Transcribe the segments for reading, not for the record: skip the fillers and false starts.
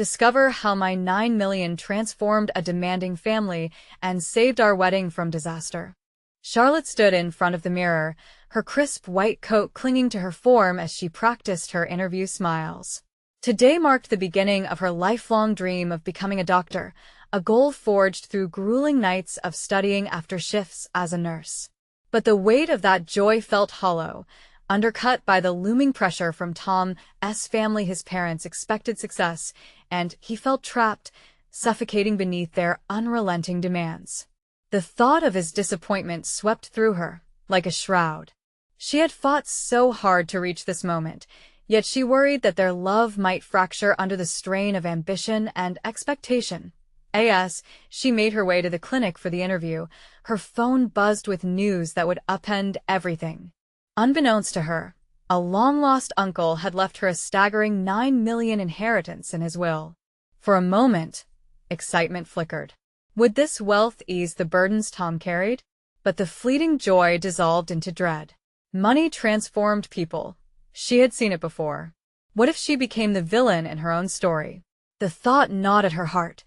Discover how my 9 million transformed a demanding family and saved our wedding from disaster. Charlotte stood in front of the mirror, her crisp white coat clinging to her form as she practiced her interview smiles. Today marked the beginning of her lifelong dream of becoming a doctor, a goal forged through grueling nights of studying after shifts as a nurse. But the weight of that joy felt hollow, undercut by the looming pressure from Tom's family. His parents expected success, and he felt trapped, suffocating beneath their unrelenting demands. The thought of his disappointment swept through her, like a shroud. She had fought so hard to reach this moment, yet she worried that their love might fracture under the strain of ambition and expectation. As she made her way to the clinic for the interview, her phone buzzed with news that would upend everything. Unbeknownst to her, a long-lost uncle had left her a staggering 9 million inheritance in his will. For a moment, excitement flickered. Would this wealth ease the burdens Tom carried? But the fleeting joy dissolved into dread. Money transformed people. She had seen it before. What if she became the villain in her own story? The thought gnawed at her heart.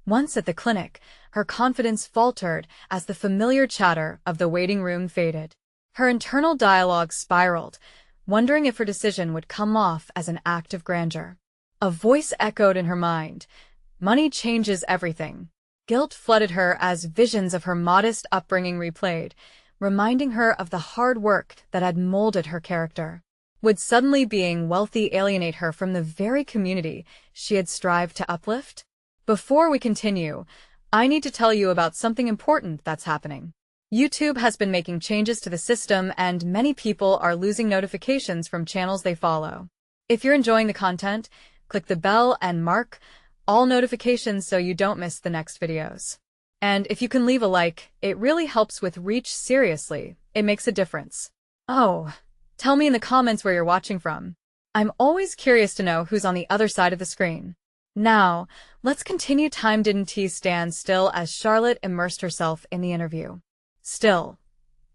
Once at the clinic, her confidence faltered as the familiar chatter of the waiting room faded. Her internal dialogue spiraled, wondering if her decision would come off as an act of grandeur. A voice echoed in her mind. Money changes everything. Guilt flooded her as visions of her modest upbringing replayed, reminding her of the hard work that had molded her character. Would suddenly being wealthy alienate her from the very community she had strived to uplift? Before we continue, I need to tell you about something important that's happening. YouTube has been making changes to the system, and many people are losing notifications from channels they follow. If you're enjoying the content, click the bell and mark all notifications so you don't miss the next videos. And if you can leave a like, it really helps with reach. Seriously, it makes a difference. Oh, tell me in the comments where you're watching from. I'm always curious to know who's on the other side of the screen. Now, let's continue. Time didn't stand still as Charlotte immersed herself in the interview. Still,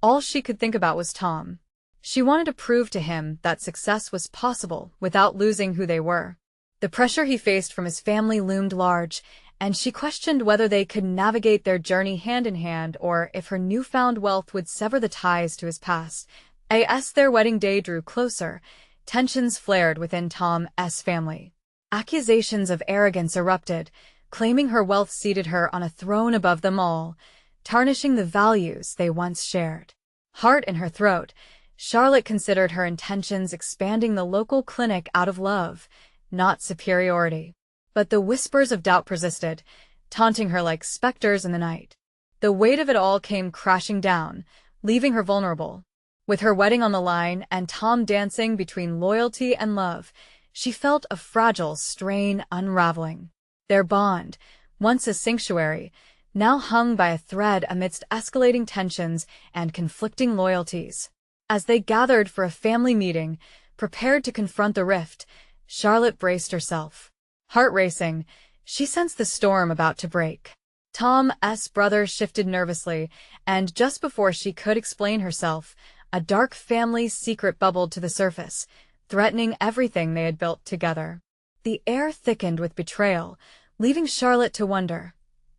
all she could think about was Tom. She wanted to prove to him that success was possible without losing who they were. The pressure he faced from his family loomed large, and she questioned whether they could navigate their journey hand in hand or if her newfound wealth would sever the ties to his past. As their wedding day drew closer, tensions flared within Tom's family. Accusations of arrogance erupted, claiming her wealth seated her on a throne above them all, tarnishing the values they once shared. Heart in her throat, Charlotte considered her intentions expanding the local clinic out of love, not superiority. But the whispers of doubt persisted, taunting her like specters in the night. The weight of it all came crashing down, leaving her vulnerable. With her wedding on the line and Tom dancing between loyalty and love, she felt a fragile strain unraveling. Their bond, once a sanctuary, now hung by a thread amidst escalating tensions and conflicting loyalties. As they gathered for a family meeting, prepared to confront the rift, Charlotte braced herself. Heart racing, she sensed the storm about to break. Tom's brother shifted nervously, and just before she could explain herself, a dark family secret bubbled to the surface, threatening everything they had built together. The air thickened with betrayal, leaving Charlotte to wonder,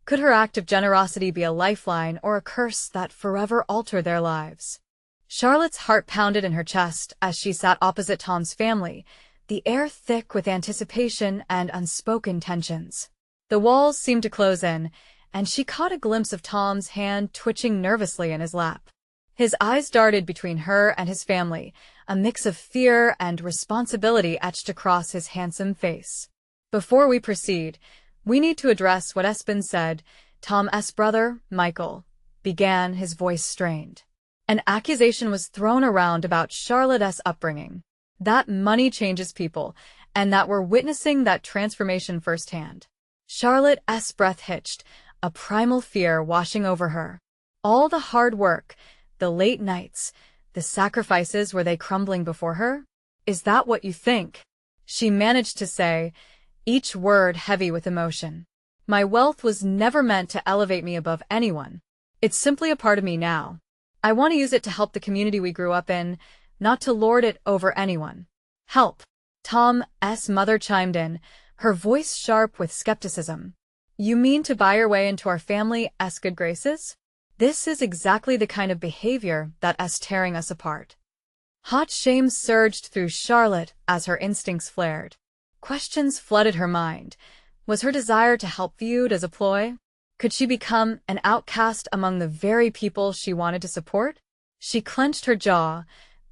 could her act of generosity be a lifeline or a curse that forever altered their lives? Charlotte's heart pounded in her chest as she sat opposite Tom's family, the air thick with anticipation and unspoken tensions. The walls seemed to close in, and she caught a glimpse of Tom's hand twitching nervously in his lap. His eyes darted between her and his family, a mix of fear and responsibility etched across his handsome face. Before we proceed, we need to address what has been said. Tom's brother, Michael, began, his voice strained. An accusation was thrown around about Charlotte's upbringing. That money changes people, and that we're witnessing that transformation firsthand. Charlotte's breath hitched, a primal fear washing over her. All the hard work, the late nights, the sacrifices, were they crumbling before her? Is that what you think? She managed to say, each word heavy with emotion. My wealth was never meant to elevate me above anyone. It's simply a part of me now. I want to use it to help the community we grew up in, not to lord it over anyone. Help! Tom's mother chimed in, her voice sharp with skepticism. "You mean to buy your way into our family's good graces? This is exactly the kind of behavior that's tearing us apart." Hot shame surged through Charlotte as her instincts flared. Questions flooded her mind. Was her desire to help viewed as a ploy? Could she become an outcast among the very people she wanted to support? She clenched her jaw,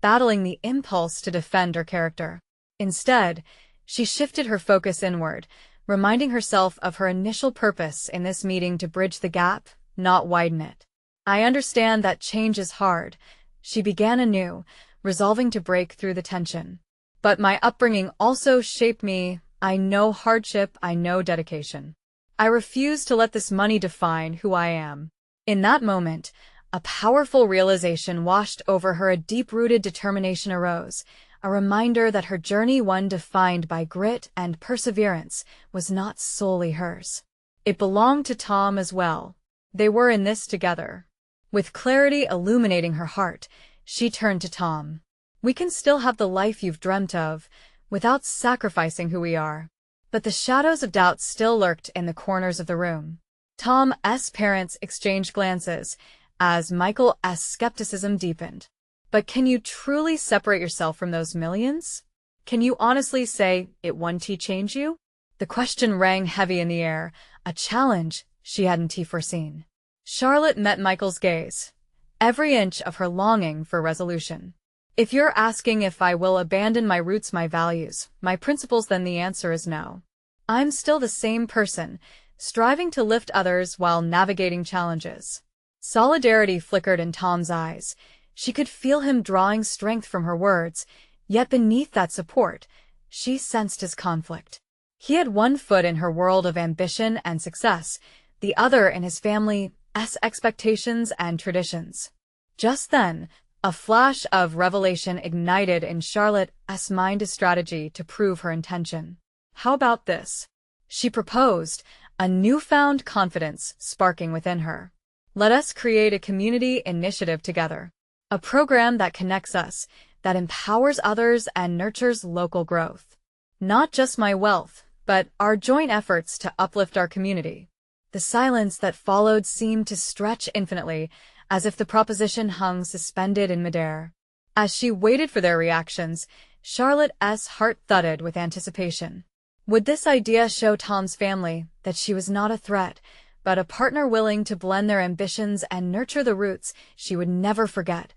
battling the impulse to defend her character. Instead, she shifted her focus inward, reminding herself of her initial purpose in this meeting to bridge the gap, not widen it. "I understand that change is hard," she began anew, resolving to break through the tension. "But my upbringing also shaped me. I know hardship, I know dedication. I refuse to let this money define who I am." In that moment, a powerful realization washed over her. A deep-rooted determination arose, a reminder that her journey, one defined by grit and perseverance, was not solely hers. It belonged to Tom as well. They were in this together. With clarity illuminating her heart, she turned to Tom. "We can still have the life you've dreamt of, without sacrificing who we are." But the shadows of doubt still lurked in the corners of the room. Tom's parents exchanged glances as Michael's skepticism deepened. "But can you truly separate yourself from those millions? Can you honestly say it won't change you?" The question rang heavy in the air, a challenge she hadn't foreseen. Charlotte met Michael's gaze, every inch of her longing for resolution. "If you're asking if I will abandon my roots, my values, my principles, then the answer is no. I'm still the same person, striving to lift others while navigating challenges." Solidarity flickered in Tom's eyes. She could feel him drawing strength from her words, yet beneath that support, she sensed his conflict. He had one foot in her world of ambition and success, the other in his family's expectations and traditions. Just then, a flash of revelation ignited in Charlotte's mind, a strategy to prove her intention. "How about this?" she proposed, a newfound confidence sparking within her. "Let us create a community initiative together. A program that connects us, that empowers others and nurtures local growth. Not just my wealth, but our joint efforts to uplift our community." The silence that followed seemed to stretch infinitely, as if the proposition hung suspended in midair. As she waited for their reactions, Charlotte's heart thudded with anticipation. Would this idea show Tom's family that she was not a threat, but a partner willing to blend their ambitions and nurture the roots she would never forget?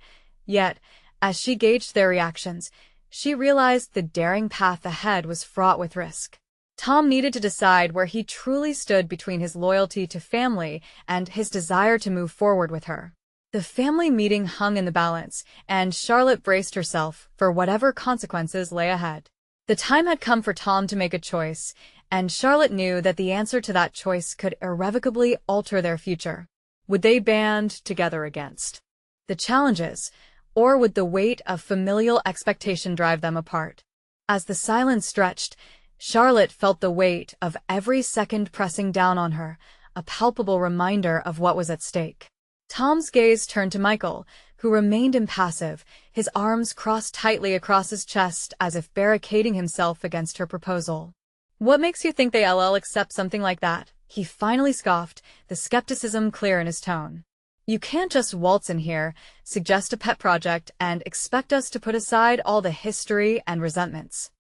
Yet, as she gauged their reactions, she realized the daring path ahead was fraught with risk. Tom needed to decide where he truly stood between his loyalty to family and his desire to move forward with her. The family meeting hung in the balance, and Charlotte braced herself for whatever consequences lay ahead. The time had come for Tom to make a choice, and Charlotte knew that the answer to that choice could irrevocably alter their future. Would they band together against the challenges, or would the weight of familial expectation drive them apart? As the silence stretched, Charlotte felt the weight of every second pressing down on her, a palpable reminder of what was at stake. Tom's gaze turned to Michael, who remained impassive, his arms crossed tightly across his chest as if barricading himself against her proposal. "What makes you think they'll accept something like that?" he finally scoffed, the skepticism clear in his tone. "You can't just waltz in here, suggest a pet project, and expect us to put aside all the history and resentments."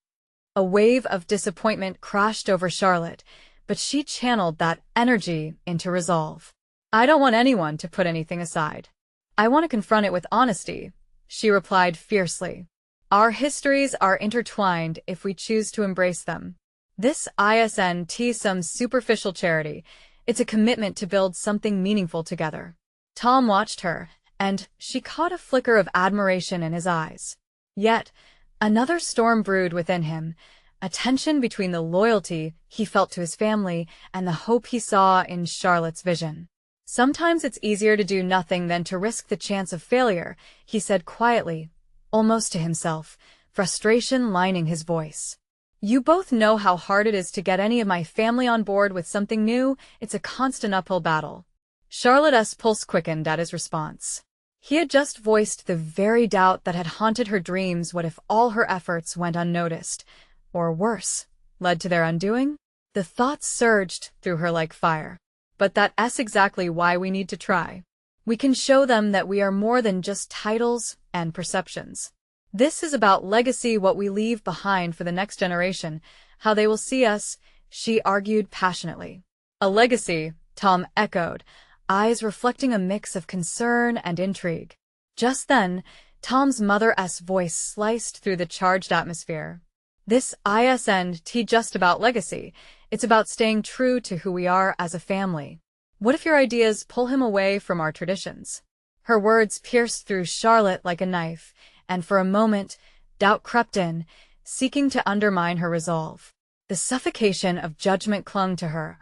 A wave of disappointment crashed over Charlotte, but she channeled that energy into resolve. "I don't want anyone to put anything aside. I want to confront it with honesty," she replied fiercely. "Our histories are intertwined if we choose to embrace them. This isn't some superficial charity. It's a commitment to build something meaningful together." Tom watched her, and she caught a flicker of admiration in his eyes. Yet, another storm brewed within him, a tension between the loyalty he felt to his family and the hope he saw in Charlotte's vision. "Sometimes it's easier to do nothing than to risk the chance of failure," he said quietly, almost to himself, frustration lining his voice. "You both know how hard it is to get any of my family on board with something new. It's a constant uphill battle." Charlotte's pulse quickened at his response. He had just voiced the very doubt that had haunted her dreams. What if all her efforts went unnoticed? Or worse, led to their undoing? The thoughts surged through her like fire. But that's exactly why we need to try. We can show them that we are more than just titles and perceptions. This is about legacy, what we leave behind for the next generation, how they will see us, she argued passionately. A legacy, Tom echoed, eyes reflecting a mix of concern and intrigue. Just then, Tom's mother's voice sliced through the charged atmosphere. This isn't just about legacy, it's about staying true to who we are as a family. What if your ideas pull him away from our traditions? Her words pierced through Charlotte like a knife, and for a moment, doubt crept in, seeking to undermine her resolve. The suffocation of judgment clung to her,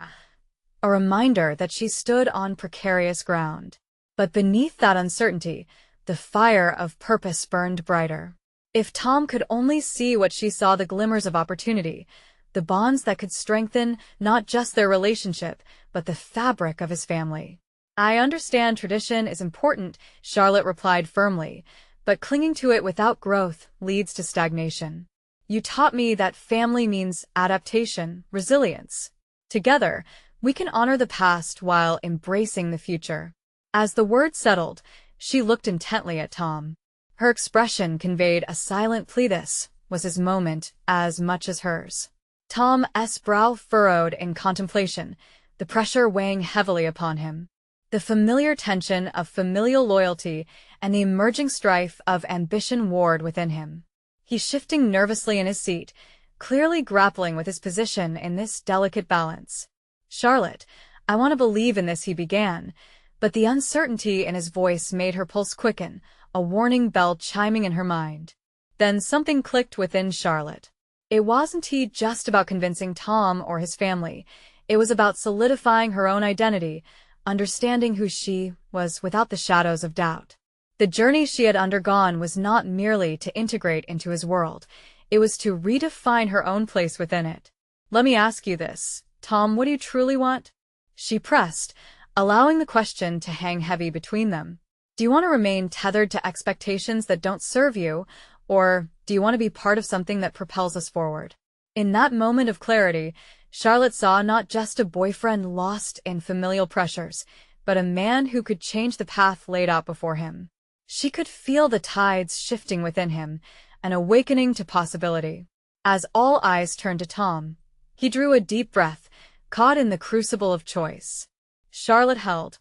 a reminder that she stood on precarious ground. But beneath that uncertainty, the fire of purpose burned brighter. If Tom could only see what she saw, the glimmers of opportunity, the bonds that could strengthen not just their relationship, but the fabric of his family. I understand tradition is important, Charlotte replied firmly, but clinging to it without growth leads to stagnation. You taught me that family means adaptation, resilience. Together, we can honor the past while embracing the future. As the words settled, she looked intently at Tom. Her expression conveyed a silent plea. This was his moment as much as hers. Tom's brow furrowed in contemplation, the pressure weighing heavily upon him. The familiar tension of familial loyalty and the emerging strife of ambition warred within him. He shifting nervously in his seat, clearly grappling with his position in this delicate balance. Charlotte, I want to believe in this, he began, but the uncertainty in his voice made her pulse quicken, a warning bell chiming in her mind. Then something clicked within Charlotte. It wasn't just about convincing Tom or his family. It was about solidifying her own identity, understanding who she was without the shadows of doubt. The journey she had undergone was not merely to integrate into his world. It was to redefine her own place within it. Let me ask you this, Tom, what do you truly want? She pressed, allowing the question to hang heavy between them. Do you want to remain tethered to expectations that don't serve you, or do you want to be part of something that propels us forward? In that moment of clarity, Charlotte saw not just a boyfriend lost in familial pressures, but a man who could change the path laid out before him. She could feel the tides shifting within him, an awakening to possibility. As all eyes turned to Tom, he drew a deep breath, caught in the crucible of choice. Charlotte held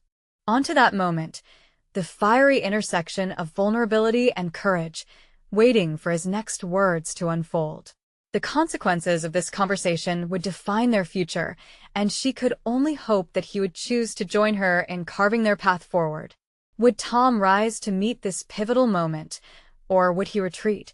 onto that moment, the fiery intersection of vulnerability and courage, waiting for his next words to unfold. The consequences of this conversation would define their future, and she could only hope that he would choose to join her in carving their path forward. Would Tom rise to meet this pivotal moment, or would he retreat,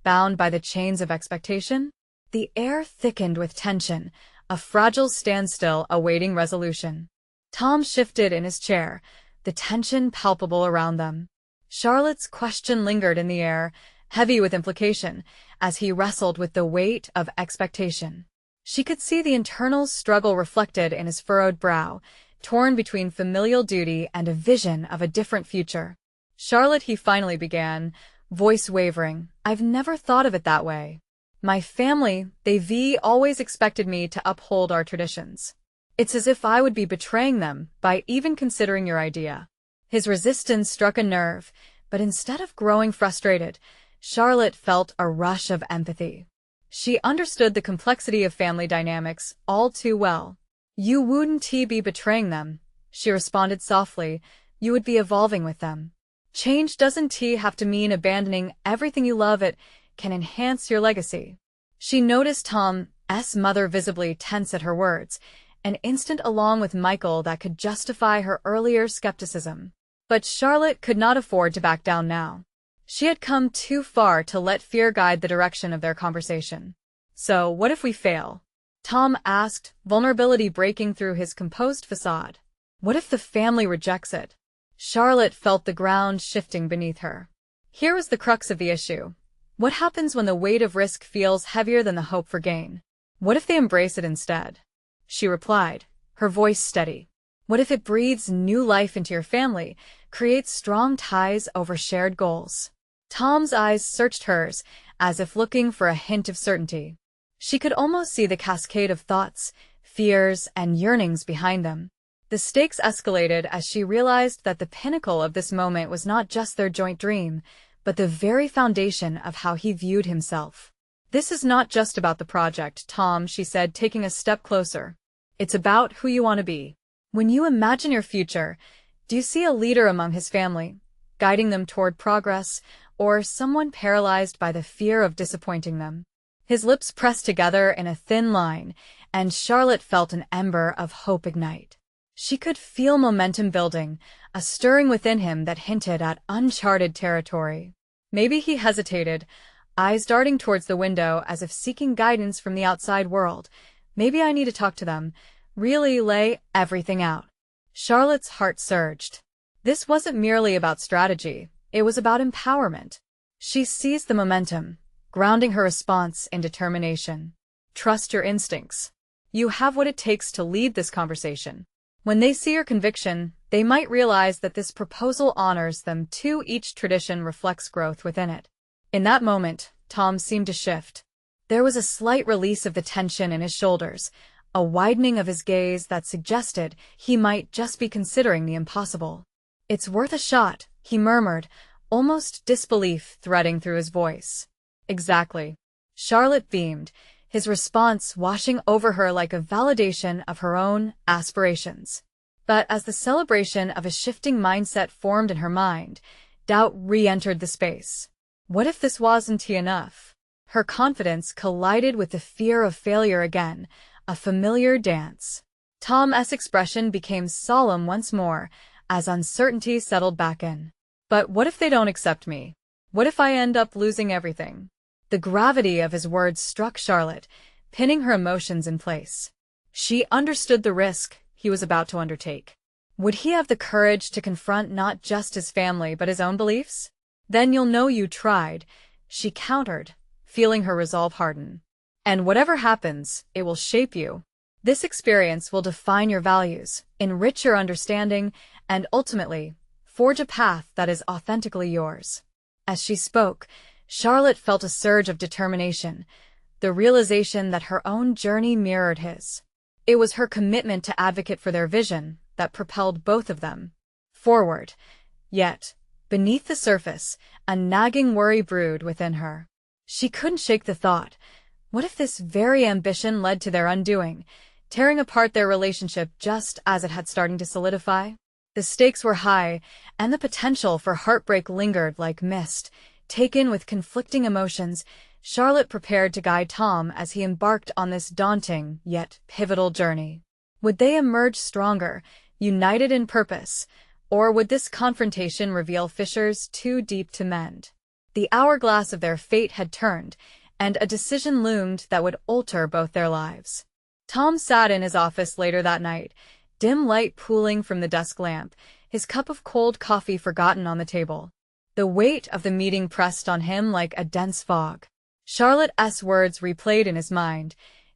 bound by the chains of expectation? The air thickened with tension, a fragile standstill awaiting resolution. Tom shifted in his chair, the tension palpable around them. Charlotte's question lingered in the air, heavy with implication, as he wrestled with the weight of expectation. She could see the internal struggle reflected in his furrowed brow, torn between familial duty and a vision of a different future. Charlotte, he finally began, voice wavering, I've never thought of it that way. My family, they've always expected me to uphold our traditions. It's as if I would be betraying them by even considering your idea. His resistance struck a nerve, but instead of growing frustrated, Charlotte felt a rush of empathy. She understood the complexity of family dynamics all too well. You wouldn't be betraying them, she responded softly. You would be evolving with them. Change doesn't have to mean abandoning everything you love. It can enhance your legacy. She noticed Tom's mother visibly tense at her words, an instant along with Michael that could justify her earlier skepticism. But Charlotte could not afford to back down now. She had come too far to let fear guide the direction of their conversation. So, what if we fail? Tom asked, vulnerability breaking through his composed facade. What if the family rejects it? Charlotte felt the ground shifting beneath her. Here was the crux of the issue. What happens when the weight of risk feels heavier than the hope for gain? What if they embrace it instead? She replied, her voice steady. What if it breathes new life into your family, creates strong ties over shared goals? Tom's eyes searched hers, as if looking for a hint of certainty. She could almost see the cascade of thoughts, fears, and yearnings behind them. The stakes escalated as she realized that the pinnacle of this moment was not just their joint dream, but the very foundation of how he viewed himself. "This is not just about the project, Tom," she said, taking a step closer. "It's about who you want to be. When you imagine your future, do you see a leader among his family, guiding them toward progress, or someone paralyzed by the fear of disappointing them?" His lips pressed together in a thin line, and Charlotte felt an ember of hope ignite. She could feel momentum building, a stirring within him that hinted at uncharted territory. Maybe he hesitated, eyes darting towards the window as if seeking guidance from the outside world. Maybe I need to talk to them, really lay everything out. Charlotte's heart surged. This wasn't merely about strategy, it was about empowerment. She seized the momentum, grounding her response in determination. "Trust your instincts. You have what it takes to lead this conversation." When they see your conviction, they might realize that this proposal honors them too. Each tradition reflects growth within it. In that moment, Tom seemed to shift. There was a slight release of the tension in his shoulders, a widening of his gaze that suggested he might just be considering the impossible. "It's worth a shot," he murmured, almost disbelief threading through his voice. "Exactly." Charlotte beamed, his response washing over her like a validation of her own aspirations. But as the celebration of a shifting mindset formed in her mind, doubt re-entered the space. What if this wasn't enough? Her confidence collided with the fear of failure again, a familiar dance. Tom's expression became solemn once more, as uncertainty settled back in. "But what if they don't accept me? What if I end up losing everything?" The gravity of his words struck Charlotte, pinning her emotions in place. She understood the risk he was about to undertake. Would he have the courage to confront not just his family but his own beliefs? "Then you'll know you tried," she countered, feeling her resolve harden. "And whatever happens, it will shape you. This experience will define your values, enrich your understanding, and ultimately, forge a path that is authentically yours." As she spoke, Charlotte felt a surge of determination, the realization that her own journey mirrored his. It was her commitment to advocate for their vision that propelled both of them forward. Yet, beneath the surface, a nagging worry brewed within her. She couldn't shake the thought, what if this very ambition led to their undoing, tearing apart their relationship just as it had started to solidify? The stakes were high, and the potential for heartbreak lingered like mist. Taken with conflicting emotions, Charlotte prepared to guide Tom as he embarked on this daunting, yet pivotal journey. Would they emerge stronger, united in purpose, or would this confrontation reveal fissures too deep to mend? The hourglass of their fate had turned, and a decision loomed that would alter both their lives. Tom sat in his office later that night, dim light pooling from the desk lamp, his cup of cold coffee forgotten on the table. The weight of the meeting pressed on him like a dense fog. Charlotte's words replayed in his mind,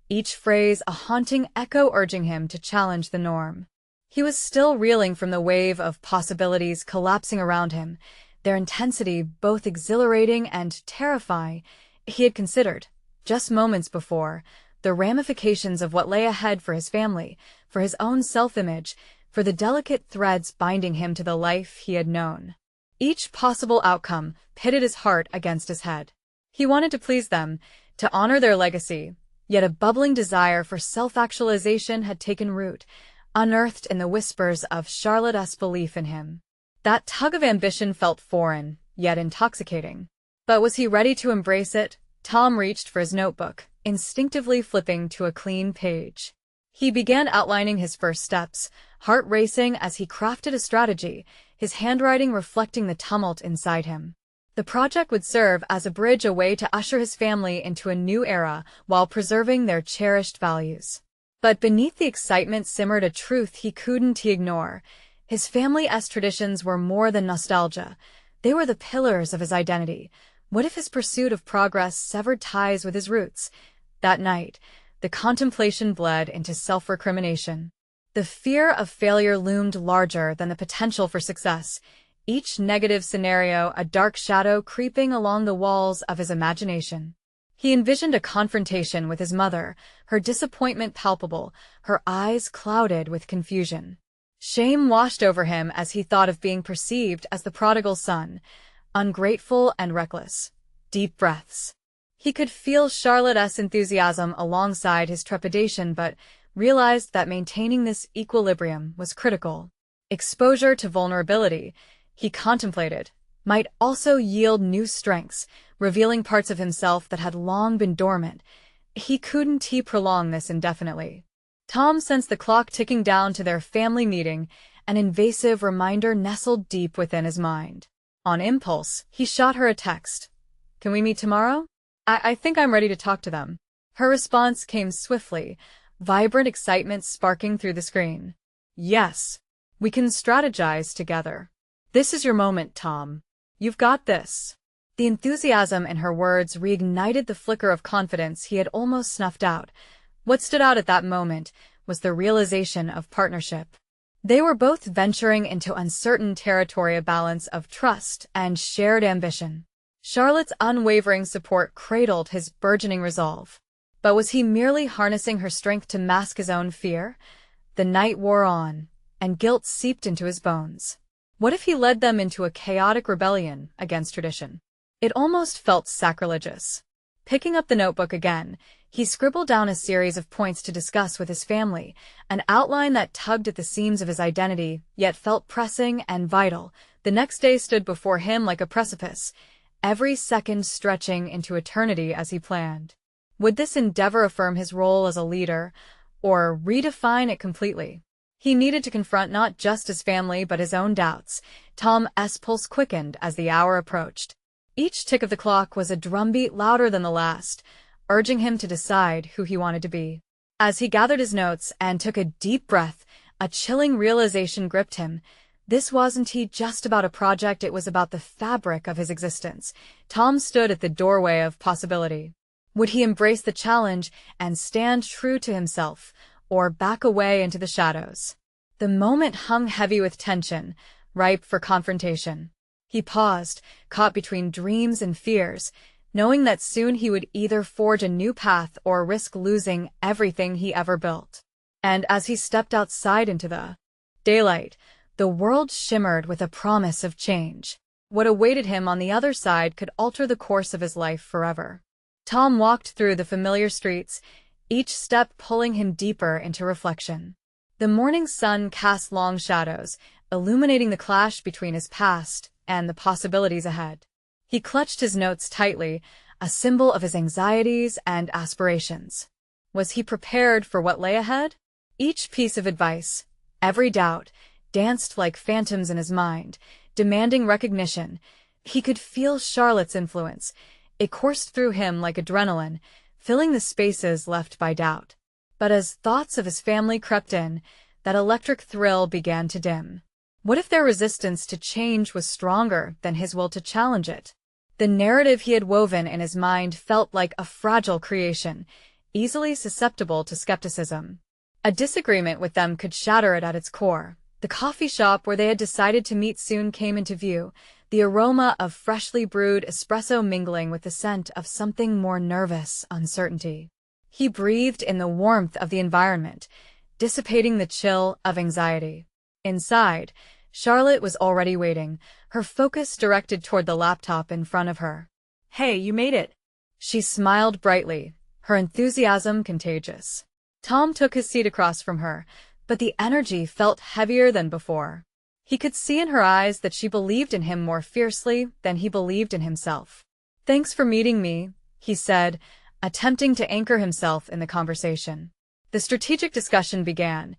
each phrase a haunting echo urging him to challenge the norm. He was still reeling from the wave of possibilities collapsing around him, their intensity both exhilarating and terrifying. He had considered, just moments before, the ramifications of what lay ahead for his family, for his own self-image, for the delicate threads binding him to the life he had known. Each possible outcome pitted his heart against his head. He wanted to please them, to honor their legacy, yet a bubbling desire for self-actualization had taken root, unearthed in the whispers of Charlotte's belief in him. That tug of ambition felt foreign, yet intoxicating. But was he ready to embrace it? Tom reached for his notebook, instinctively flipping to a clean page. He began outlining his first steps, heart racing as he crafted a strategy, his handwriting reflecting the tumult inside him. The project would serve as a bridge, a way to usher his family into a new era while preserving their cherished values. But beneath the excitement simmered a truth he couldn't ignore. His family's traditions were more than nostalgia. They were the pillars of his identity. What if his pursuit of progress severed ties with his roots? That night, the contemplation bled into self-recrimination. The fear of failure loomed larger than the potential for success, each negative scenario a dark shadow creeping along the walls of his imagination. He envisioned a confrontation with his mother, her disappointment palpable, her eyes clouded with confusion. Shame washed over him as he thought of being perceived as the prodigal son, ungrateful and reckless. Deep breaths. He could feel Charlotte's enthusiasm alongside his trepidation but realized that maintaining this equilibrium was critical. Exposure to vulnerability, he contemplated, might also yield new strengths, revealing parts of himself that had long been dormant. Couldn't he prolong this indefinitely? Tom sensed the clock ticking down to their family meeting, an invasive reminder nestled deep within his mind. On impulse, he shot her a text. "Can we meet tomorrow? I think I'm ready to talk to them." Her response came swiftly, vibrant excitement sparking through the screen. "Yes. We can strategize together. This is your moment, Tom. You've got this." The enthusiasm in her words reignited the flicker of confidence he had almost snuffed out. What stood out at that moment was the realization of partnership. They were both venturing into uncertain territory, a balance of trust and shared ambition. Charlotte's unwavering support cradled his burgeoning resolve. But was he merely harnessing her strength to mask his own fear? The night wore on, and guilt seeped into his bones. What if he led them into a chaotic rebellion against tradition? It almost felt sacrilegious. Picking up the notebook again, he scribbled down a series of points to discuss with his family, an outline that tugged at the seams of his identity, yet felt pressing and vital. The next day stood before him like a precipice, every second stretching into eternity as he planned. Would this endeavor affirm his role as a leader, or redefine it completely? He needed to confront not just his family but his own doubts. Tom's pulse quickened as the hour approached. Each tick of the clock was a drumbeat louder than the last, urging him to decide who he wanted to be. As he gathered his notes and took a deep breath, a chilling realization gripped him. This wasn't just about a project, it was about the fabric of his existence. Tom stood at the doorway of possibility. Would he embrace the challenge and stand true to himself, or back away into the shadows? The moment hung heavy with tension, ripe for confrontation. He paused, caught between dreams and fears, knowing that soon he would either forge a new path or risk losing everything he ever built. And as he stepped outside into the daylight, the world shimmered with a promise of change. What awaited him on the other side could alter the course of his life forever. Tom walked through the familiar streets, each step pulling him deeper into reflection. The morning sun cast long shadows, illuminating the clash between his past and the possibilities ahead. He clutched his notes tightly, a symbol of his anxieties and aspirations. Was he prepared for what lay ahead? Each piece of advice, every doubt, danced like phantoms in his mind, demanding recognition. He could feel Charlotte's influence. It coursed through him like adrenaline, filling the spaces left by doubt. But as thoughts of his family crept in, that electric thrill began to dim. What if their resistance to change was stronger than his will to challenge it? The narrative he had woven in his mind felt like a fragile creation, easily susceptible to skepticism. A disagreement with them could shatter it at its core. The coffee shop where they had decided to meet soon came into view, the aroma of freshly brewed espresso mingling with the scent of something more nervous, uncertainty. He breathed in the warmth of the environment, dissipating the chill of anxiety. Inside, Charlotte was already waiting, her focus directed toward the laptop in front of her. "Hey, you made it." She smiled brightly, her enthusiasm contagious. Tom took his seat across from her, but the energy felt heavier than before. He could see in her eyes that she believed in him more fiercely than he believed in himself. "Thanks for meeting me," he said, attempting to anchor himself in the conversation. The strategic discussion began,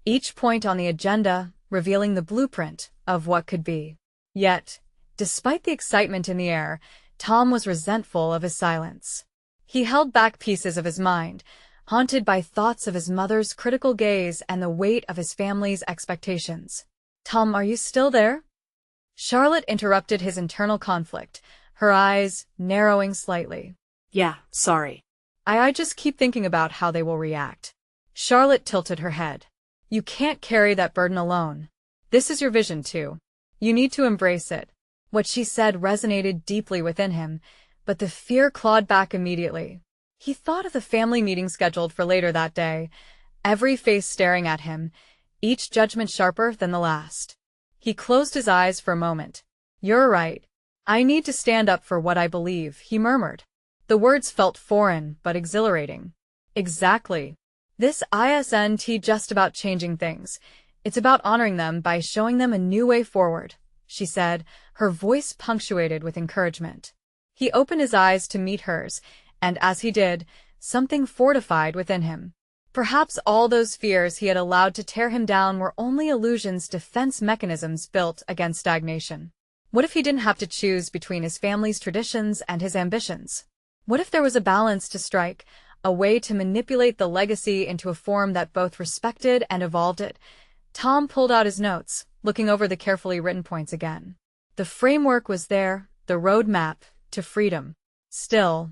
each point on the agenda revealing the blueprint of what could be. Yet, despite the excitement in the air, Tom was resentful of his silence. He held back pieces of his mind, haunted by thoughts of his mother's critical gaze and the weight of his family's expectations. "Tom, are you still there?" Charlotte interrupted his internal conflict, her eyes narrowing slightly. "Yeah, sorry. I just keep thinking about how they will react." Charlotte tilted her head. "You can't carry that burden alone. This is your vision too. You need to embrace it." What she said resonated deeply within him, but the fear clawed back immediately. He thought of the family meeting scheduled for later that day, every face staring at him, each judgment sharper than the last. He closed his eyes for a moment. "You're right. I need to stand up for what I believe," he murmured. The words felt foreign but exhilarating. "Exactly. This isn't just about changing things. It's about honoring them by showing them a new way forward," she said, her voice punctuated with encouragement. He opened his eyes to meet hers, and as he did, something fortified within him. Perhaps all those fears he had allowed to tear him down were only illusions, defense mechanisms built against stagnation. What if he didn't have to choose between his family's traditions and his ambitions? What if there was a balance to strike, a way to manipulate the legacy into a form that both respected and evolved it? Tom pulled out his notes, looking over the carefully written points again. The framework was there, the roadmap to freedom. Still,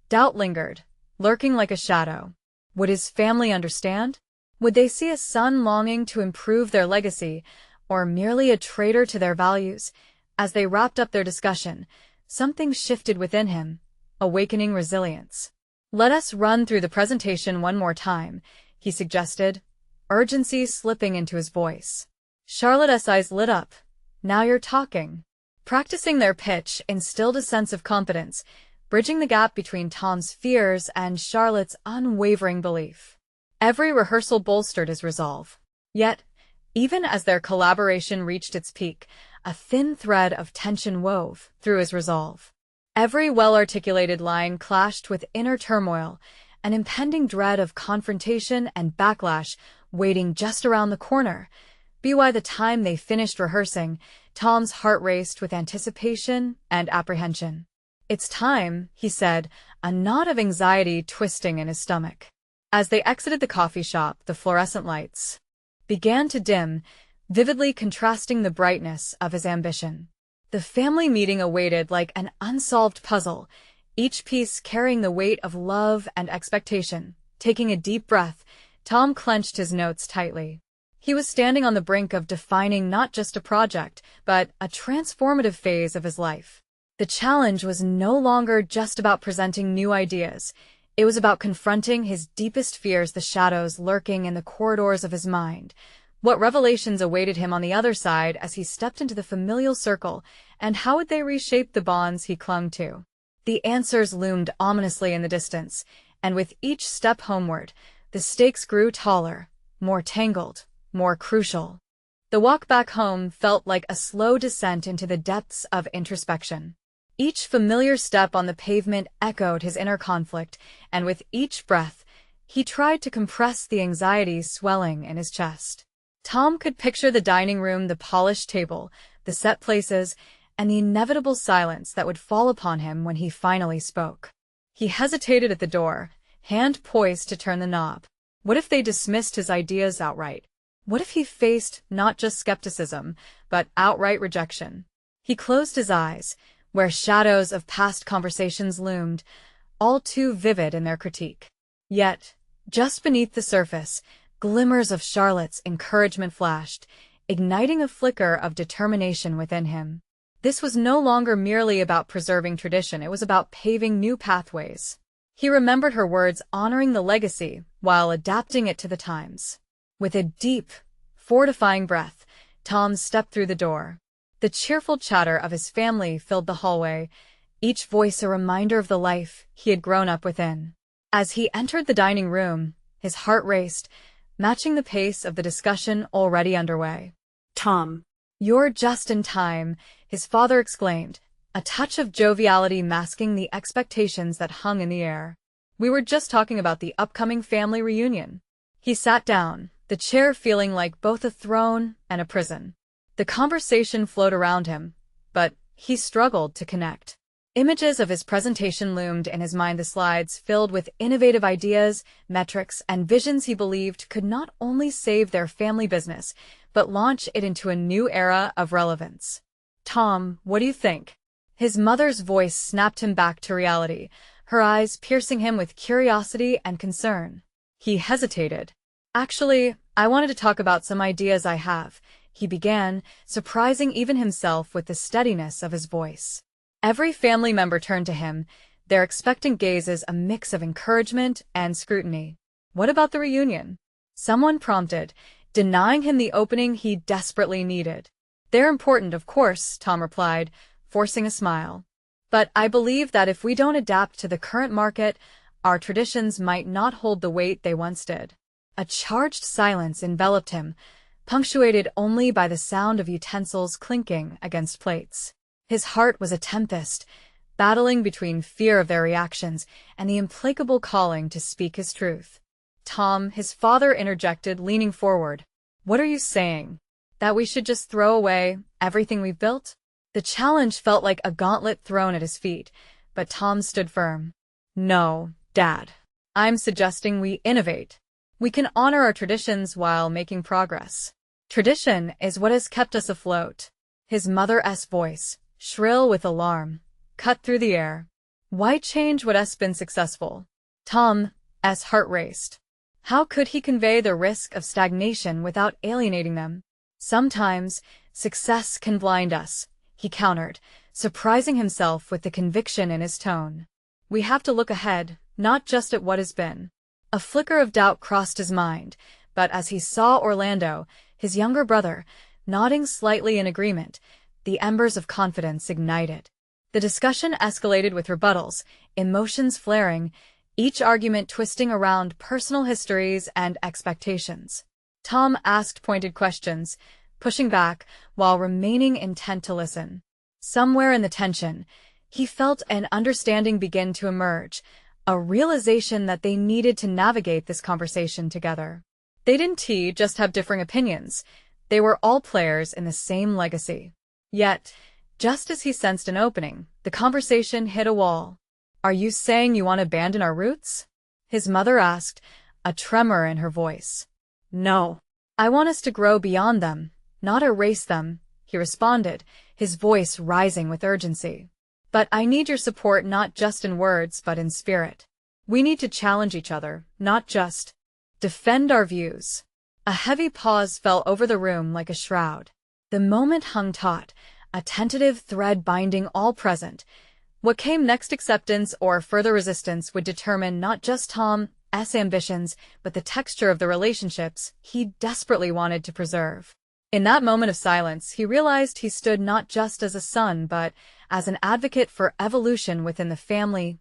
doubt lingered, lurking like a shadow. Would his family understand? Would they see a son longing to improve their legacy, or merely a traitor to their values? As they wrapped up their discussion, something shifted within him, awakening resilience. "Let us run through the presentation one more time," he suggested, urgency slipping into his voice. Charlotte's eyes lit up. "Now you're talking." Practicing their pitch instilled a sense of confidence, bridging the gap between Tom's fears and Charlotte's unwavering belief. Every rehearsal bolstered his resolve. Yet, even as their collaboration reached its peak, a thin thread of tension wove through his resolve. Every well-articulated line clashed with inner turmoil, an impending dread of confrontation and backlash waiting just around the corner. By the time they finished rehearsing, Tom's heart raced with anticipation and apprehension. "It's time," he said, a knot of anxiety twisting in his stomach. As they exited the coffee shop, the fluorescent lights began to dim, vividly contrasting the brightness of his ambition. The family meeting awaited like an unsolved puzzle, each piece carrying the weight of love and expectation. Taking a deep breath, Tom clenched his notes tightly. He was standing on the brink of defining not just a project, but a transformative phase of his life. The challenge was no longer just about presenting new ideas. It was about confronting his deepest fears, the shadows lurking in the corridors of his mind. What revelations awaited him on the other side as he stepped into the familial circle, and how would they reshape the bonds he clung to? The answers loomed ominously in the distance, and with each step homeward, the stakes grew taller, more tangled, more crucial. The walk back home felt like a slow descent into the depths of introspection. Each familiar step on the pavement echoed his inner conflict, and with each breath, he tried to compress the anxiety swelling in his chest. Tom could picture the dining room, the polished table, the set places, and the inevitable silence that would fall upon him when he finally spoke. He hesitated at the door, hand poised to turn the knob. What if they dismissed his ideas outright? What if he faced not just skepticism, but outright rejection? He closed his eyes, where shadows of past conversations loomed, all too vivid in their critique. Yet, just beneath the surface, glimmers of Charlotte's encouragement flashed, igniting a flicker of determination within him. This was no longer merely about preserving tradition, it was about paving new pathways. He remembered her words, honoring the legacy while adapting it to the times. With a deep, fortifying breath, Tom stepped through the door. The cheerful chatter of his family filled the hallway, each voice a reminder of the life he had grown up within. As he entered the dining room, his heart raced, matching the pace of the discussion already underway. "Tom, "You're just in time," his father exclaimed, a touch of joviality masking the expectations that hung in the air. "We were just talking about the upcoming family reunion." He sat down, the chair feeling like both a throne and a prison. The conversation flowed around him, but he struggled to connect. Images of his presentation loomed in his mind, the slides filled with innovative ideas, metrics, and visions he believed could not only save their family business, but launch it into a new era of relevance. "Tom, what do you think?" His mother's voice snapped him back to reality, her eyes piercing him with curiosity and concern. He hesitated. "Actually, I wanted to talk about some ideas I have," he began, surprising even himself with the steadiness of his voice. Every family member turned to him, their expectant gazes a mix of encouragement and scrutiny. What about the reunion? Someone prompted, denying him the opening he desperately needed. They're important, of course, Tom replied, forcing a smile. But I believe that if we don't adapt to the current market, our traditions might not hold the weight they once did. A charged silence enveloped him, punctuated only by the sound of utensils clinking against plates. His heart was a tempest, battling between fear of their reactions and the implacable calling to speak his truth. Tom, his father interjected, leaning forward. What are you saying? That we should just throw away everything we've built? The challenge felt like a gauntlet thrown at his feet, but Tom stood firm. No, Dad. I'm suggesting we innovate. We can honor our traditions while making progress. Tradition is what has kept us afloat. His mother's voice, shrill with alarm, cut through the air. Why change what has been successful? Tom's heart raced. How could he convey the risk of stagnation without alienating them? Sometimes, success can blind us, he countered, surprising himself with the conviction in his tone. We have to look ahead, not just at what has been. A flicker of doubt crossed his mind, but as he saw Orlando, his younger brother, nodding slightly in agreement, the embers of confidence ignited. The discussion escalated with rebuttals, emotions flaring, each argument twisting around personal histories and expectations. Tom asked pointed questions, pushing back while remaining intent to listen. Somewhere in the tension, he felt an understanding begin to emerge, a realization that they needed to navigate this conversation together. They didn't just have differing opinions. They were all players in the same legacy. Yet, just as he sensed an opening, the conversation hit a wall. Are you saying you want to abandon our roots? His mother asked, a tremor in her voice. No. I want us to grow beyond them, not erase them, he responded, his voice rising with urgency. But I need your support not just in words but in spirit. We need to challenge each other, not just defend our views. A heavy pause fell over the room like a shroud. The moment hung taut, a tentative thread binding all present. What came next, acceptance or further resistance, would determine not just Tom's ambitions, but the texture of the relationships he desperately wanted to preserve. In that moment of silence, he realized he stood not just as a son, but as an advocate for evolution within the family's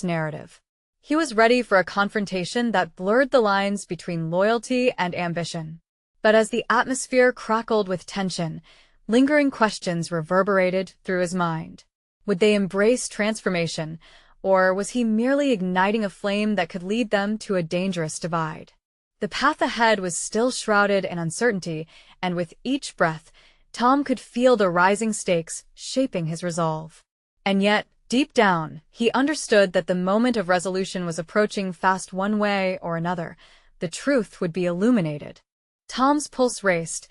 narrative. He was ready for a confrontation that blurred the lines between loyalty and ambition. But as the atmosphere crackled with tension, lingering questions reverberated through his mind. Would they embrace transformation, or was he merely igniting a flame that could lead them to a dangerous divide? The path ahead was still shrouded in uncertainty, and with each breath, Tom could feel the rising stakes shaping his resolve. And yet, deep down, he understood that the moment of resolution was approaching fast. One way or another, the truth would be illuminated. Tom's pulse raced,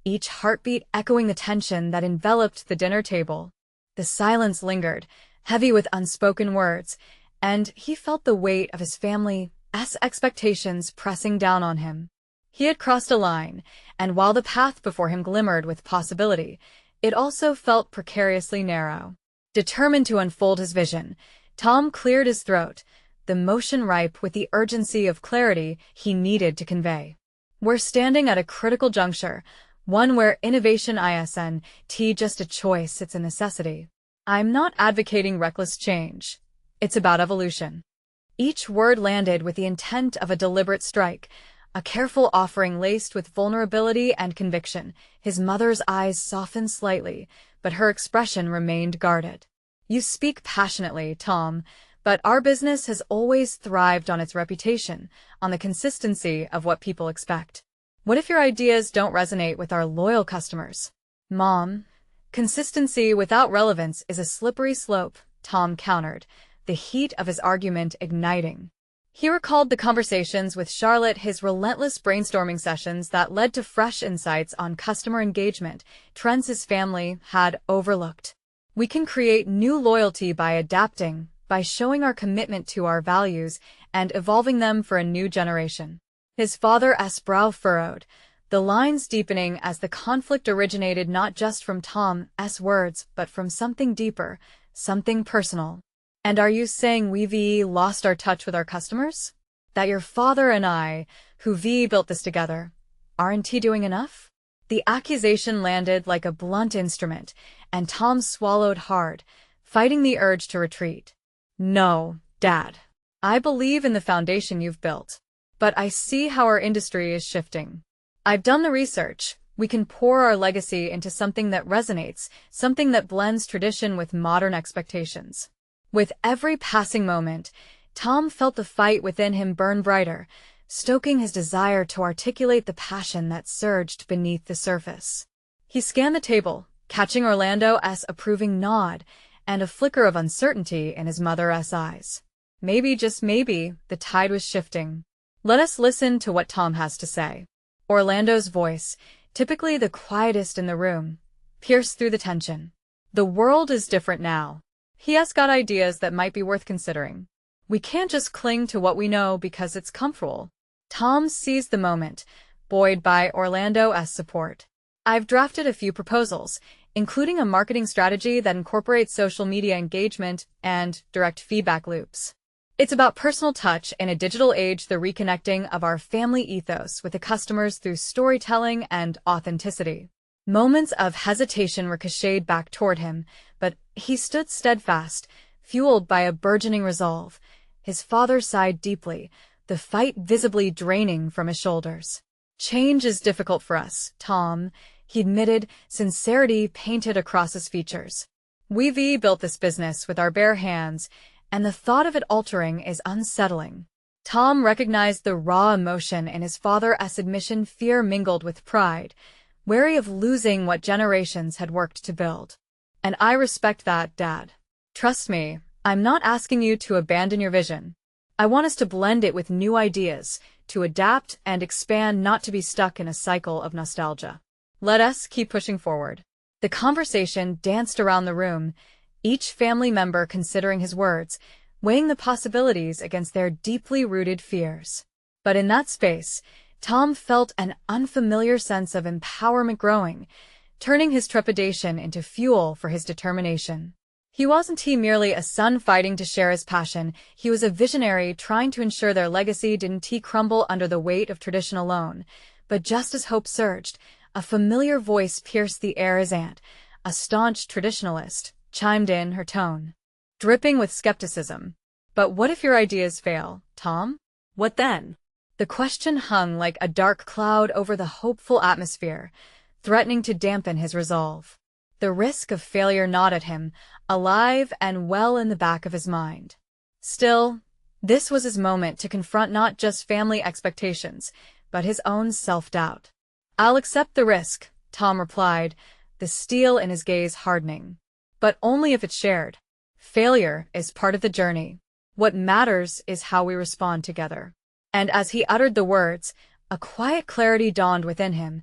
each heartbeat echoing the tension that enveloped the dinner table. The silence lingered, heavy with unspoken words, and he felt the weight of his family's expectations pressing down on him. He had crossed a line, and while the path before him glimmered with possibility, it also felt precariously narrow. Determined to unfold his vision, Tom cleared his throat, the motion ripe with the urgency of clarity he needed to convey. We're standing at a critical juncture, one where innovation isn't just a choice, it's a necessity. I'm not advocating reckless change. It's about evolution. Each word landed with the intent of a deliberate strike, a careful offering laced with vulnerability and conviction. His mother's eyes softened slightly, but her expression remained guarded. You speak passionately, Tom, but our business has always thrived on its reputation, on the consistency of what people expect. What if your ideas don't resonate with our loyal customers? Mom, consistency without relevance is a slippery slope, Tom countered, the heat of his argument igniting. He recalled the conversations with Charlotte, his relentless brainstorming sessions that led to fresh insights on customer engagement, trends his family had overlooked. We can create new loyalty by adapting, by showing our commitment to our values and evolving them for a new generation. His father's brow furrowed, the lines deepening as the conflict originated not just from Tom's words but from something deeper, something personal. And are you saying we've lost our touch with our customers? That your father and I, who built this together, aren't doing enough? The accusation landed like a blunt instrument, and Tom swallowed hard, fighting the urge to retreat. No, Dad. I believe in the foundation you've built. But I see how our industry is shifting. I've done the research. We can pour our legacy into something that resonates, something that blends tradition with modern expectations. With every passing moment, Tom felt the fight within him burn brighter, stoking his desire to articulate the passion that surged beneath the surface. He scanned the table, catching Orlando's approving nod and a flicker of uncertainty in his mother's eyes. Maybe, just maybe, the tide was shifting. Let us listen to what Tom has to say. Orlando's voice, typically the quietest in the room, pierced through the tension. The world is different now. He has got ideas that might be worth considering. We can't just cling to what we know because it's comfortable. Tom seized the moment, buoyed by Orlando's support. I've drafted a few proposals, including a marketing strategy that incorporates social media engagement and direct feedback loops. It's about personal touch in a digital age, the reconnecting of our family ethos with the customers through storytelling and authenticity. Moments of hesitation ricocheted back toward him, but he stood steadfast, fueled by a burgeoning resolve. His father sighed deeply, the fight visibly draining from his shoulders. Change is difficult for us, Tom, he admitted, sincerity painted across his features. We've built this business with our bare hands, and the thought of it altering is unsettling. Tom recognized the raw emotion in his father's admission, fear mingled with pride, wary of losing what generations had worked to build. And I respect that, Dad. Trust me, I'm not asking you to abandon your vision. I want us to blend it with new ideas, to adapt and expand, not to be stuck in a cycle of nostalgia. Let us keep pushing forward. The conversation danced around the room, each family member considering his words, weighing the possibilities against their deeply rooted fears. But in that space, Tom felt an unfamiliar sense of empowerment growing, turning his trepidation into fuel for his determination. He wasn't merely a son fighting to share his passion, he was a visionary trying to ensure their legacy didn't crumble under the weight of tradition alone. But just as hope surged, a familiar voice pierced the air. His aunt, a staunch traditionalist, chimed in, her tone dripping with skepticism. But what if your ideas fail, Tom? What then? The question hung like a dark cloud over the hopeful atmosphere, threatening to dampen his resolve. The risk of failure gnawed at him, alive and well in the back of his mind. Still, this was his moment to confront not just family expectations, but his own self-doubt. I'll accept the risk, Tom replied, the steel in his gaze hardening. But only if it's shared. Failure is part of the journey. What matters is how we respond together. And as he uttered the words, a quiet clarity dawned within him,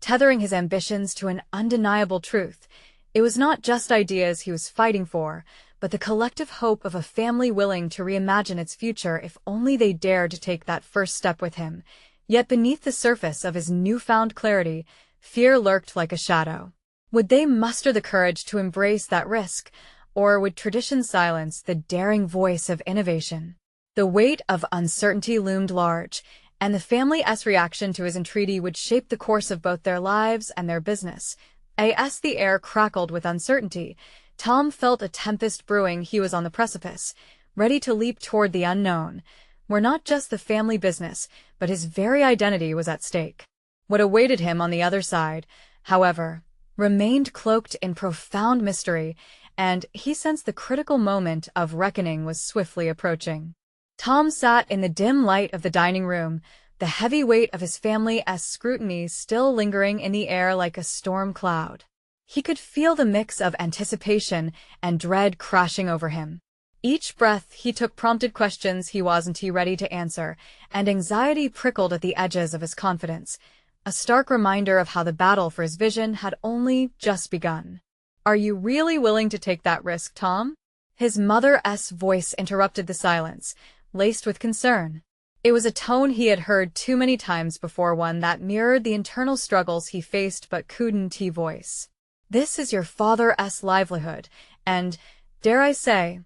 tethering his ambitions to an undeniable truth. It was not just ideas he was fighting for, but the collective hope of a family willing to reimagine its future if only they dared to take that first step with him. Yet beneath the surface of his newfound clarity, fear lurked like a shadow. Would they muster the courage to embrace that risk, or would tradition silence the daring voice of innovation? The weight of uncertainty loomed large, and the family's reaction to his entreaty would shape the course of both their lives and their business. As the air crackled with uncertainty, Tom felt a tempest brewing. He was on the precipice, ready to leap toward the unknown, where not just the family business, but his very identity was at stake. What awaited him on the other side, however, remained cloaked in profound mystery, and he sensed the critical moment of reckoning was swiftly approaching. Tom sat in the dim light of the dining room, the heavy weight of his family's scrutiny still lingering in the air like a storm cloud. He could feel the mix of anticipation and dread crashing over him. Each breath he took prompted questions he wasn't ready to answer, and anxiety prickled at the edges of his confidence, a stark reminder of how the battle for his vision had only just begun. Are you really willing to take that risk, Tom? His mother's voice interrupted the silence, laced with concern. It was a tone he had heard too many times before, one that mirrored the internal struggles he faced but couldn't voice. This is your father's livelihood, and Dare I say,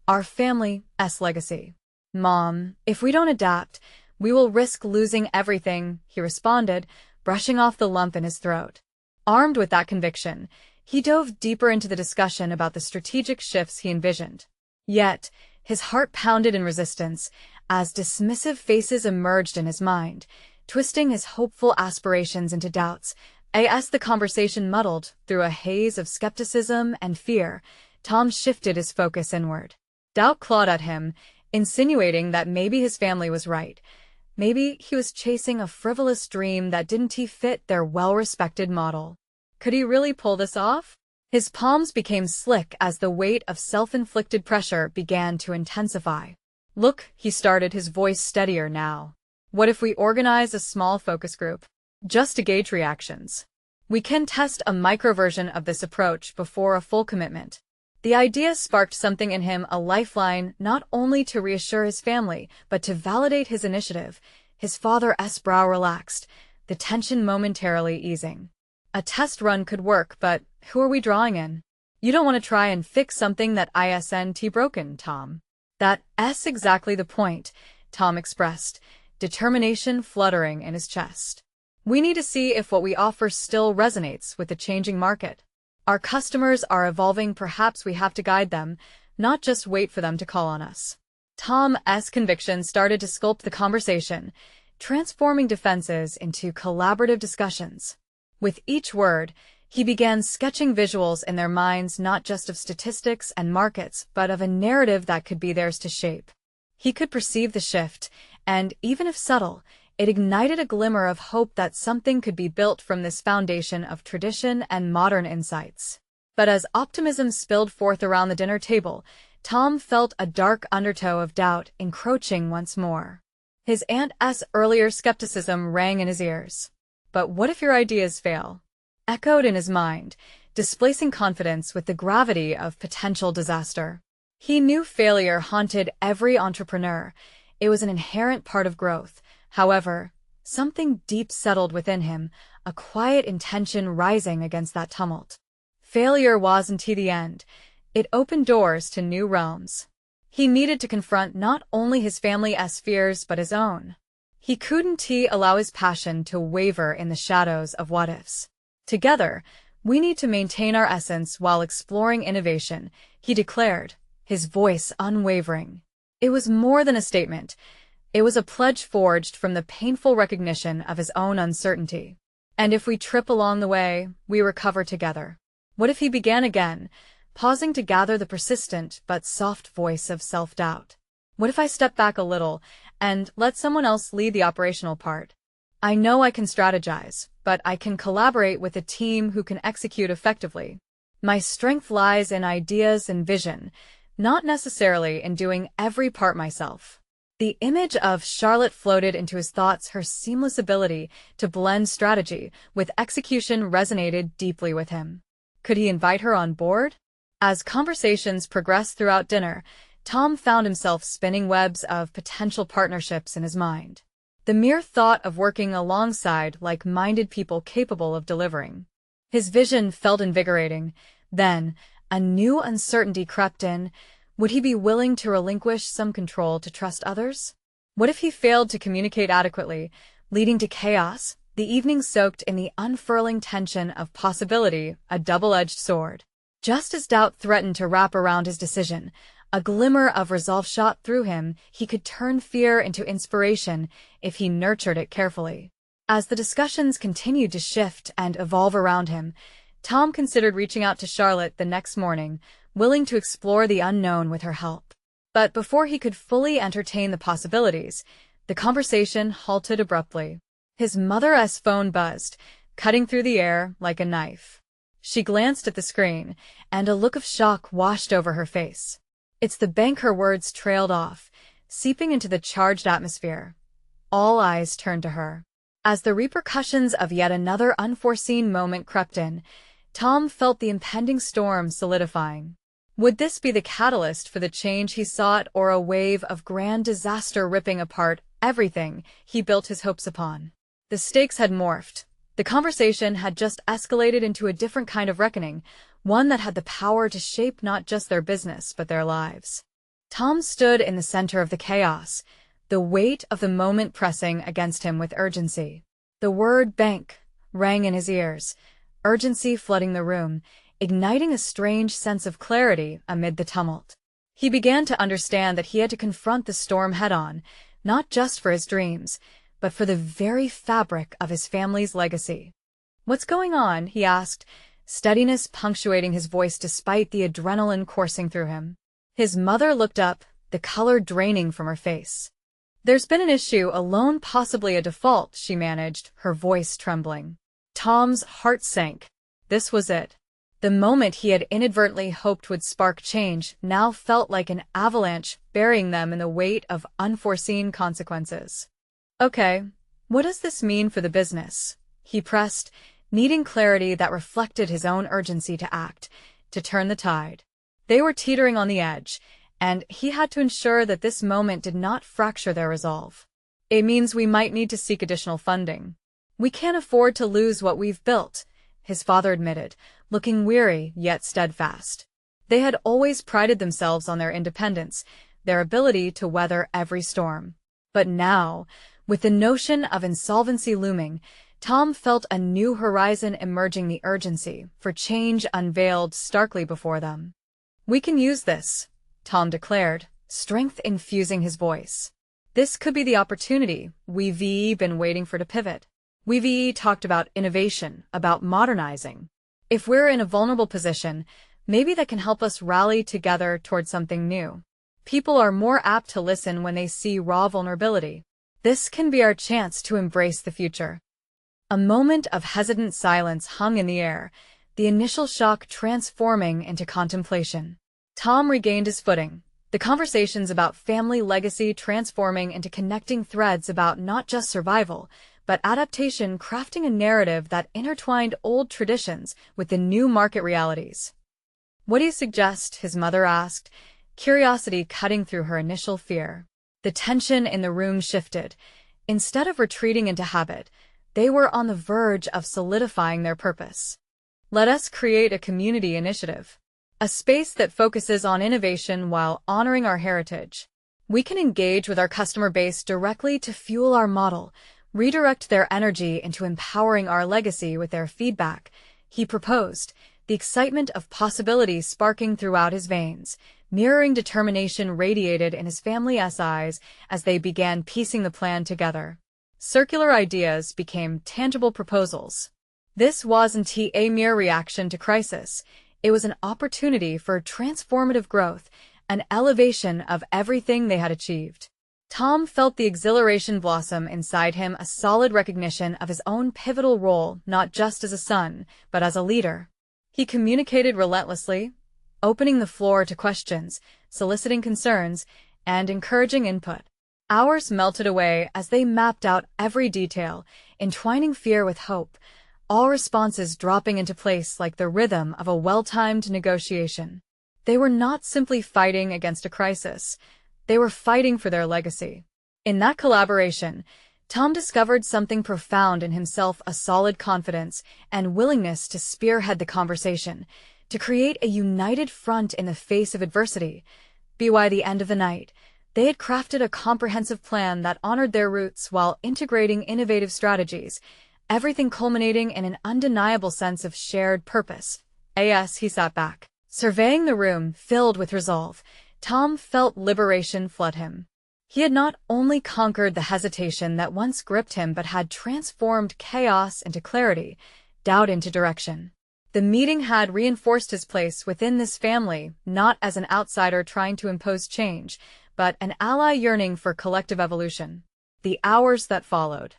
our family's legacy. Mom, if we don't adapt, we will risk losing everything, he responded, brushing off the lump in his throat. Armed with that conviction, he dove deeper into the discussion about the strategic shifts he envisioned. Yet, his heart pounded in resistance as dismissive faces emerged in his mind, twisting his hopeful aspirations into doubts. As the conversation muddled through a haze of skepticism and fear, Tom shifted his focus inward. Doubt clawed at him, insinuating that maybe his family was right. Maybe he was chasing a frivolous dream that didn't fit their well-respected model. Could he really pull this off? His palms became slick as the weight of self-inflicted pressure began to intensify. Look, he started, his voice steadier now. What if we organize a small focus group? Just to gauge reactions. We can test a microversion of this approach before a full commitment. The idea sparked something in him, a lifeline not only to reassure his family, but to validate his initiative. His father's brow relaxed, the tension momentarily easing. A test run could work, but who are we drawing in? You don't want to try and fix something that isn't broken, Tom. That's exactly the point, Tom expressed, determination fluttering in his chest. We need to see if what we offer still resonates with the changing market. Our customers are evolving, perhaps we have to guide them, not just wait for them to call on us. Tom's conviction started to sculpt the conversation, transforming defenses into collaborative discussions. With each word, he began sketching visuals in their minds, not just of statistics and markets, but of a narrative that could be theirs to shape. He could perceive the shift, and even if subtle, it ignited a glimmer of hope that something could be built from this foundation of tradition and modern insights. But as optimism spilled forth around the dinner table, Tom felt a dark undertow of doubt encroaching once more. His aunt's earlier skepticism rang in his ears. But what if your ideas fail? Echoed in his mind, displacing confidence with the gravity of potential disaster. He knew failure haunted every entrepreneur. It was an inherent part of growth. However, something deep settled within him, a quiet intention rising against that tumult. Failure wasn't the end. It opened doors to new realms. He needed to confront not only his family's fears but his own. He couldn't allow his passion to waver in the shadows of what-ifs. Together, we need to maintain our essence while exploring innovation, he declared, his voice unwavering. It was more than a statement. It was a pledge forged from the painful recognition of his own uncertainty. And if we trip along the way, we recover together. What if he began again, pausing to gather the persistent but soft voice of self-doubt? What if I step back a little and let someone else lead the operational part? I know I can strategize, but I can collaborate with a team who can execute effectively. My strength lies in ideas and vision, not necessarily in doing every part myself. The image of Charlotte floated into his thoughts, her seamless ability to blend strategy with execution resonated deeply with him. Could he invite her on board? As conversations progressed throughout dinner, Tom found himself spinning webs of potential partnerships in his mind. The mere thought of working alongside like-minded people capable of delivering. His vision felt invigorating. Then, a new uncertainty crept in. Would he be willing to relinquish some control to trust others? What if he failed to communicate adequately, leading to chaos? The evening soaked in the unfurling tension of possibility, a double-edged sword. Just as doubt threatened to wrap around his decision, a glimmer of resolve shot through him. He could turn fear into inspiration if he nurtured it carefully. As the discussions continued to shift and evolve around him, Tom considered reaching out to Charlotte the next morning, willing to explore the unknown with her help. But before he could fully entertain the possibilities, the conversation halted abruptly. His mother's phone buzzed, cutting through the air like a knife. She glanced at the screen, and a look of shock washed over her face. "It's the bank," her words trailed off, seeping into the charged atmosphere. All eyes turned to her. As the repercussions of yet another unforeseen moment crept in, Tom felt the impending storm solidifying. Would this be the catalyst for the change he sought, or a wave of grand disaster ripping apart everything he built his hopes upon? The stakes had morphed. The conversation had just escalated into a different kind of reckoning, one that had the power to shape not just their business but their lives. Tom stood in the center of the chaos, the weight of the moment pressing against him with urgency. The word bank rang in his ears, urgency flooding the room, igniting a strange sense of clarity amid the tumult. He began to understand that he had to confront the storm head-on, not just for his dreams, but for the very fabric of his family's legacy. "What's going on?" he asked, steadiness punctuating his voice despite the adrenaline coursing through him. His mother looked up, the color draining from her face. "There's been an issue, a loan, possibly a default," she managed, her voice trembling. Tom's heart sank. This was it. The moment he had inadvertently hoped would spark change now felt like an avalanche, burying them in the weight of unforeseen consequences. "Okay, what does this mean for the business?" he pressed, needing clarity that reflected his own urgency to act, to turn the tide. They were teetering on the edge, and he had to ensure that this moment did not fracture their resolve. "It means we might need to seek additional funding. We can't afford to lose what we've built," his father admitted, looking weary yet steadfast. They had always prided themselves on their independence, their ability to weather every storm. But now, with the notion of insolvency looming, Tom felt a new horizon emerging, the urgency for change unveiled starkly before them. "We can use this," Tom declared, strength infusing his voice. "This could be the opportunity we've been waiting for to pivot. We've talked about innovation, about modernizing. If we're in a vulnerable position, maybe that can help us rally together towards something new. People are more apt to listen when they see raw vulnerability. This can be our chance to embrace the future." A moment of hesitant silence hung in the air, the initial shock transforming into contemplation. Tom regained his footing, the conversations about family legacy transforming into connecting threads about not just survival, but adaptation, crafting a narrative that intertwined old traditions with the new market realities. "What do you suggest?" his mother asked, curiosity cutting through her initial fear. The tension in the room shifted. Instead of retreating into habit, they were on the verge of solidifying their purpose. "Let us create a community initiative. A space that focuses on innovation while honoring our heritage. We can engage with our customer base directly to fuel our model, redirect their energy into empowering our legacy with their feedback," he proposed, the excitement of possibility sparking throughout his veins. Mirroring determination radiated in his family's eyes as they began piecing the plan together. Circular ideas became tangible proposals. This wasn't a mere reaction to crisis. It was an opportunity for transformative growth, an elevation of everything they had achieved. Tom felt the exhilaration blossom inside him, a solid recognition of his own pivotal role, not just as a son, but as a leader. He communicated relentlessly, opening the floor to questions, soliciting concerns, and encouraging input. Hours melted away as they mapped out every detail, entwining fear with hope, all responses dropping into place like the rhythm of a well-timed negotiation. They were not simply fighting against a crisis. They were fighting for their legacy. In that collaboration, Tom discovered something profound in himself, a solid confidence and willingness to spearhead the conversation, to create a united front in the face of adversity. By the end of the night, they had crafted a comprehensive plan that honored their roots while integrating innovative strategies, everything culminating in an undeniable sense of shared purpose. As he sat back, surveying the room filled with resolve, Tom felt liberation flood him. He had not only conquered the hesitation that once gripped him but had transformed chaos into clarity, doubt into direction. The meeting had reinforced his place within this family, not as an outsider trying to impose change, but an ally yearning for collective evolution. The hours that followed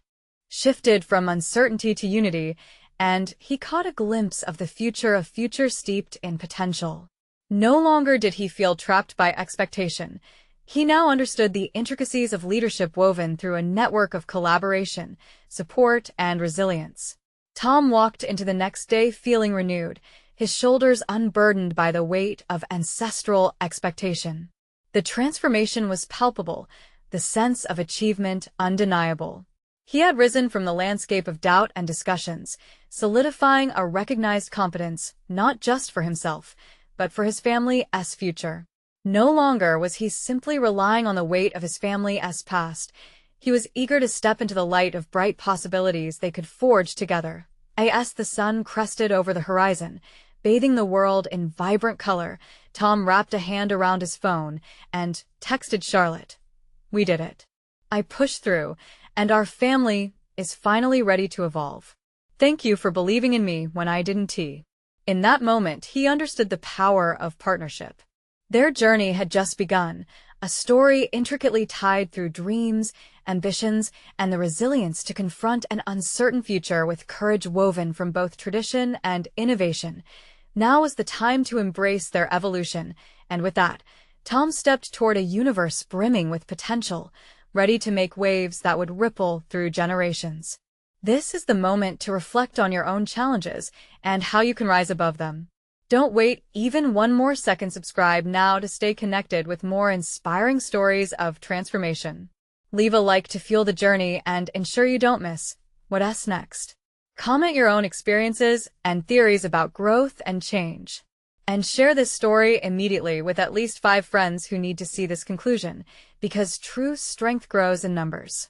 shifted from uncertainty to unity, and he caught a glimpse of the future, a future steeped in potential. No longer did he feel trapped by expectation. He now understood the intricacies of leadership woven through a network of collaboration, support, and resilience. Tom walked into the next day feeling renewed, his shoulders unburdened by the weight of ancestral expectation. The transformation was palpable, the sense of achievement undeniable. He had risen from the landscape of doubt and discussions, solidifying a recognized competence not just for himself, but for his family's future. No longer was he simply relying on the weight of his family's past. He was eager to step into the light of bright possibilities they could forge together. As the sun crested over the horizon, bathing the world in vibrant color, Tom wrapped a hand around his phone and texted Charlotte. "We did it. I pushed through, and our family is finally ready to evolve. Thank you for believing in me when I didn't." In that moment, he understood the power of partnership. Their journey had just begun, a story intricately tied through dreams, ambitions, and the resilience to confront an uncertain future with courage woven from both tradition and innovation. Now was the time to embrace their evolution, and with that, Tom stepped toward a universe brimming with potential, ready to make waves that would ripple through generations. This is the moment to reflect on your own challenges and how you can rise above them. Don't wait even one more second. Subscribe now to stay connected with more inspiring stories of transformation. Leave a like to fuel the journey and ensure you don't miss what's next. Comment your own experiences and theories about growth and change. And share this story immediately with at least 5 friends who need to see this conclusion, because true strength grows in numbers.